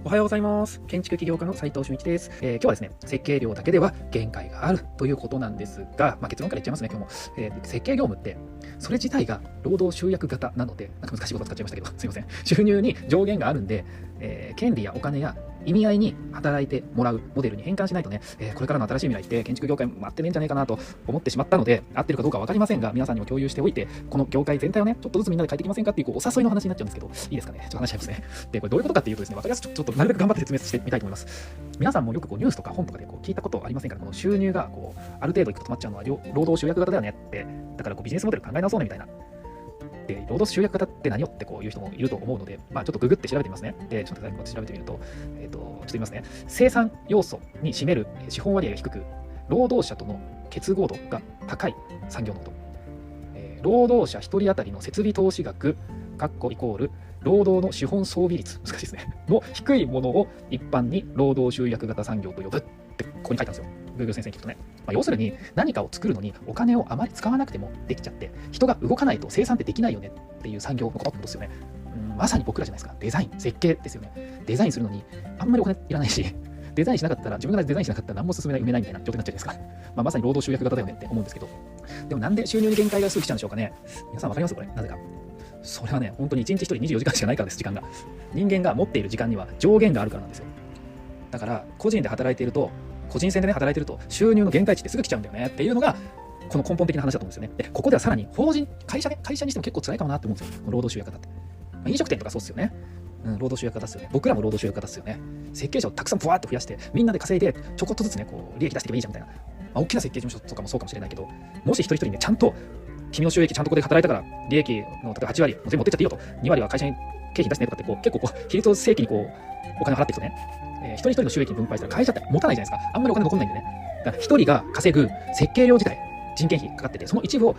おはようございます。建築起業家の斉藤俊一です。今日はですね、設計料だけでは限界があるということなんですが、結論から言っちゃいますね、今日も。設計業務って、それ自体が労働集約型なので、なんか難しいこと使っちゃいましたけど、すいません。収入に上限があるんで、権利やお金や意味合いに働いてもらうモデルに変換しないとね、これからの新しい未来って建築業界待ってねえんじゃないかなと思ってしまったので、合ってるかどうか分かりませんが、皆さんにも共有しておいて、この業界全体をね、ちょっとずつみんなで変えていきませんかっていうお誘いの話になっちゃうんですけど、いいですかね。ちょっと話しちゃいますね。で、これどういうことかっていうとですね、分かりやすくちょっとなるべく頑張って説明してみたいと思います。皆さんもよくニュースとか本とかで聞いたことありませんか？この収入がある程度いくと止まっちゃうのは労働集約型だよねって、だからビジネスモデル考え直そうねみたいな。で、労働集約型って何よっていう人もいると思うので、ちょっとググって調べてみますね。で、ちょっと調べてみると、ちょっと言いますね。生産要素に占める資本割合が低く、労働者との結合度が高い産業のこと。労働者1人当たりの設備投資額、イコール労働の資本装備率、難しいですね。の低いものを一般に労働集約型産業と呼ぶってここに書いたんですよ。Google 先生に聞くとね。要するに何かを作るのにお金をあまり使わなくてもできちゃって、人が動かないと生産ってできないよねっていう産業のことってことですよね。まさに僕らじゃないですか。デザイン、設計ですよね。デザインするのにあんまりお金いらないし、デザインしなかったら、自分がデザインしなかったら何も進めない、埋めないみたいな状態になっちゃうじゃないですか。まさに労働集約型だよねって思うんですけど、でもなんで収入に限界がすぐ来ちゃうんでしょうかね。皆さんわかりますこれ、なぜか。それはね、本当に1日1人24時間しかないからです、時間が。人間が持っている時間には上限があるからなんですよ。だから、個人で働いていると、個人戦でね、働いていると、収入の限界値ってすぐ来ちゃうんだよねっていうのが、この根本的な話だと思うんですよね。で、ここではさらに、会社にしても結構辛いかもなって思うんですよ。労働集約型って。飲食店とかそうっすよね。労働集約型っすよね。僕らも労働集約型っすよね。設計者をたくさんブワーッと増やして、みんなで稼いで、ちょこっとずつね、利益出していけばいいじゃんみたいな。大きな設計事務所とかもそうかもしれないけど、もし一人一人ね、ちゃんと、君の収益ちゃんとここで働いたから、利益の例えば8割全部持ってっちゃっていいよと、2割は会社に経費出してねとかって結構比率を正規にお金を払っていくとね、一人一人の収益に分配したら会社って持たないじゃないですか。あんまりお金残んないんでね。だから一人が稼ぐ設計料自体、人件費かかってて、その一部を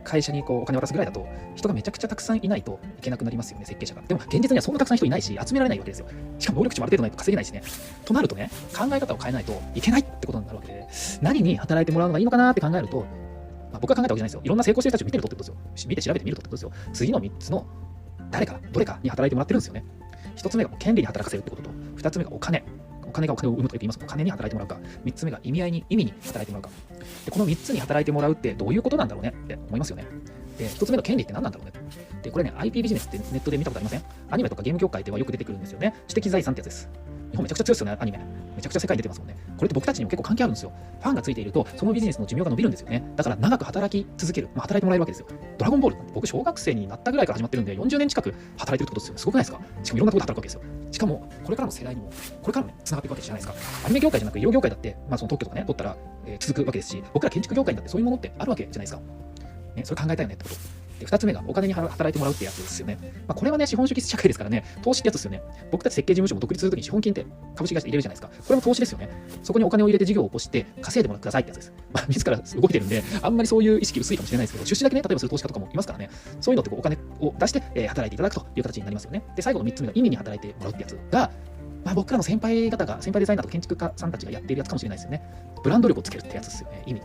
会社にお金を渡すぐらいだと、人がめちゃくちゃたくさんいないといけなくなりますよね、設計者が。でも現実にはそんなたくさん人いないし、集められないわけですよ。しかも能力値もある程度ないと稼げないしね。となるとね、考え方を変えないといけないってことになるわけで、何に働いてもらうのがいいのかなって考えると、僕が考えたわけじゃないですよ。いろんな成功してる人たちを見てるとってことですよ。見て調べてみるとってことですよ。次の3つのどれかに働いてもらってるんですよね。1つ目が権利に働かせるってことと、2つ目がお金がお金を生むと言いますと、お金に働いてもらうか、3つ目が意味に働いてもらうか。で、この3つに働いてもらうってどういうことなんだろうねって思いますよね。で、1つ目の権利って何なんだろうね。で、これね、IP ビジネスってネットで見たことありません？アニメとかゲーム業界ではよく出てくるんですよね。知的財産ってやつです。日本めちゃくちゃ強いですよね、アニメ。めちゃくちゃ世界に出てますもんね。これって僕たちにも結構関係あるんですよ。ファンがついていると、そのビジネスの寿命が伸びるんですよね。だから長く働き続ける。働いてもらえるわけですよ。ドラゴンボール、僕小学生になったぐらいから始まってるんで、40年近く働いてるってことですよ。すごくないですか？しかもいろんなところで働くわけですよ。しかも、これからの世代にも、これからもね、繋がっていくわけじゃないですか。アニメ業界じゃなく医療業界だって、その特許とかね、取ったら、続くわけですし、僕ら建築業界だってそういうものってあるわけじゃないですか。ね、それ考えたいよねってこと。で、2つ目がお金に働いてもらうってやつですよね。これはね、資本主義社会ですからね、投資ってやつですよね。僕たち設計事務所も独立するときに資本金って株式会社入れるじゃないですか。これも投資ですよね。そこにお金を入れて事業を起こして稼いでもらってくださいってやつです。自ら動いてるんで、あんまりそういう意識薄いかもしれないですけど、出資だけね、例えばする投資家とかもいますからね、そういうのってお金を出して、働いていただくという形になりますよね。で、最後の3つ目が意味に働いてもらうってやつが、僕らの先輩デザイナーとか建築家さんたちがやっているやつかもしれないですよね。ブランド力をつけるってやつですよね、意味。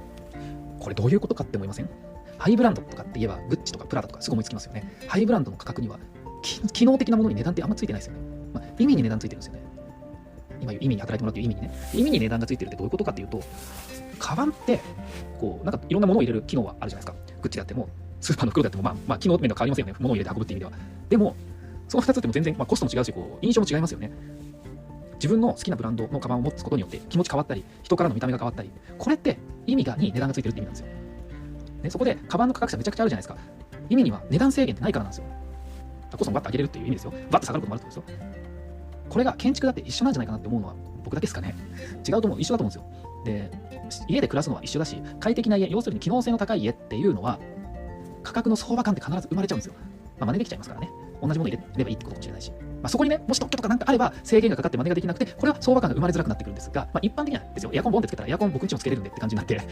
これどういうことかって思いません？ハイブランドとかって言えば、グッチとかプラダとかすぐ思いつきますよね。ハイブランドの価格には、機能的なものに値段ってあんまついてないですよね。意味に値段ついてるんですよね。今言う意味に働いてもらうという意味にね。意味に値段がついてるってどういうことかっていうと、カバンって、なんかいろんなものを入れる機能はあるじゃないですか。グッチであっても、スーパーの袋であっても、機能面では変わりませんよね。物を入れて運ぶっていう意味では。でも、その2つっても全然、コストも違うし、印象も違いますよね。自分の好きなブランドのカバンを持つことによって気持ち変わったり、人からの見た目が変わったり、これって意味に値段がついてるって意味なんですよ。ね、そこでカバンの価格差めちゃくちゃあるじゃないですか。意味には値段制限ってないからなんですよ。コストもバッと上げれるっていう意味ですよ。バッと下がることもあるってことですよ。これが建築だって一緒なんじゃないかなって思うのは僕だけですかね。違うと思う、一緒だと思うんですよ。で、家で暮らすのは一緒だし、快適な家、要するに機能性の高い家っていうのは、価格の相場感って必ず生まれちゃうんですよ。真似できちゃいますからね。同じもの入れればいいってことかもしれないし。そこにね、もし特許とかなんかあれば制限がかかって真似ができなくて、これは相場感が生まれづらくなってくるんですが、一般的にはですよ、エアコンボンってつけたらエアコン僕んちもつけれるんでって感じになって、あっ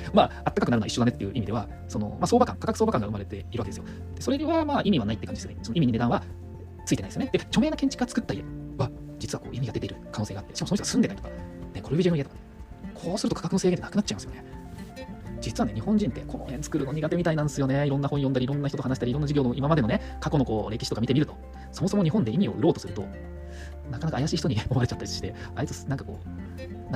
たかくなるのは一緒だねっていう意味では、価格相場感が生まれているわけですよ。でそれでは意味はないって感じですね。その意味に値段はついてないですよね。で、著名な建築家が作った家は、実は意味が出ている可能性があって、しかもその人が住んでたりとか、コルビュジエの家とか、こうすると価格の制限ってなくなっちゃいますよね。実はね、日本人ってこの辺作るの苦手みたいなんですよね。いろんな本読んだり、いろんな人と話したり、いろんな事業の今までのね、過去の歴史とか見てみると、そもそも日本で意味を売ろうとすると、なかなか怪しい人に思われちゃったりして、あいつなんか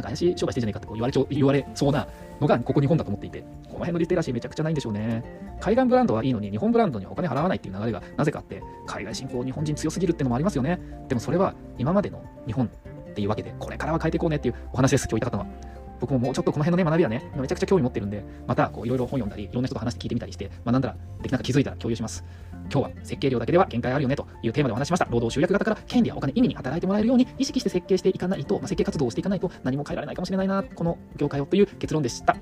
怪しい商売してんじゃねえかって言われそうなのがここ日本だと思っていて、この辺のリテラシーめちゃくちゃないんでしょうね。海外ブランドはいいのに日本ブランドにお金払わないっていう流れがなぜかあって、海外進出日本人強すぎるってのもありますよね。でもそれは今までの日本っていうわけで、これからは変えていこうねっていうお話です、今日言いたかったのは。僕ももうちょっとこの辺のね学びはね、めちゃくちゃ興味持ってるんで、またいろいろ本読んだり、いろんな人と話して聞いてみたりして、学んだら、なんか気づいたら共有します。今日は設計料だけでは限界あるよねというテーマでお話しました。労働集約型から権利やお金、意味に働いてもらえるように意識して設計していかないと、設計活動をしていかないと何も変えられないかもしれないな、この業界をという結論でした。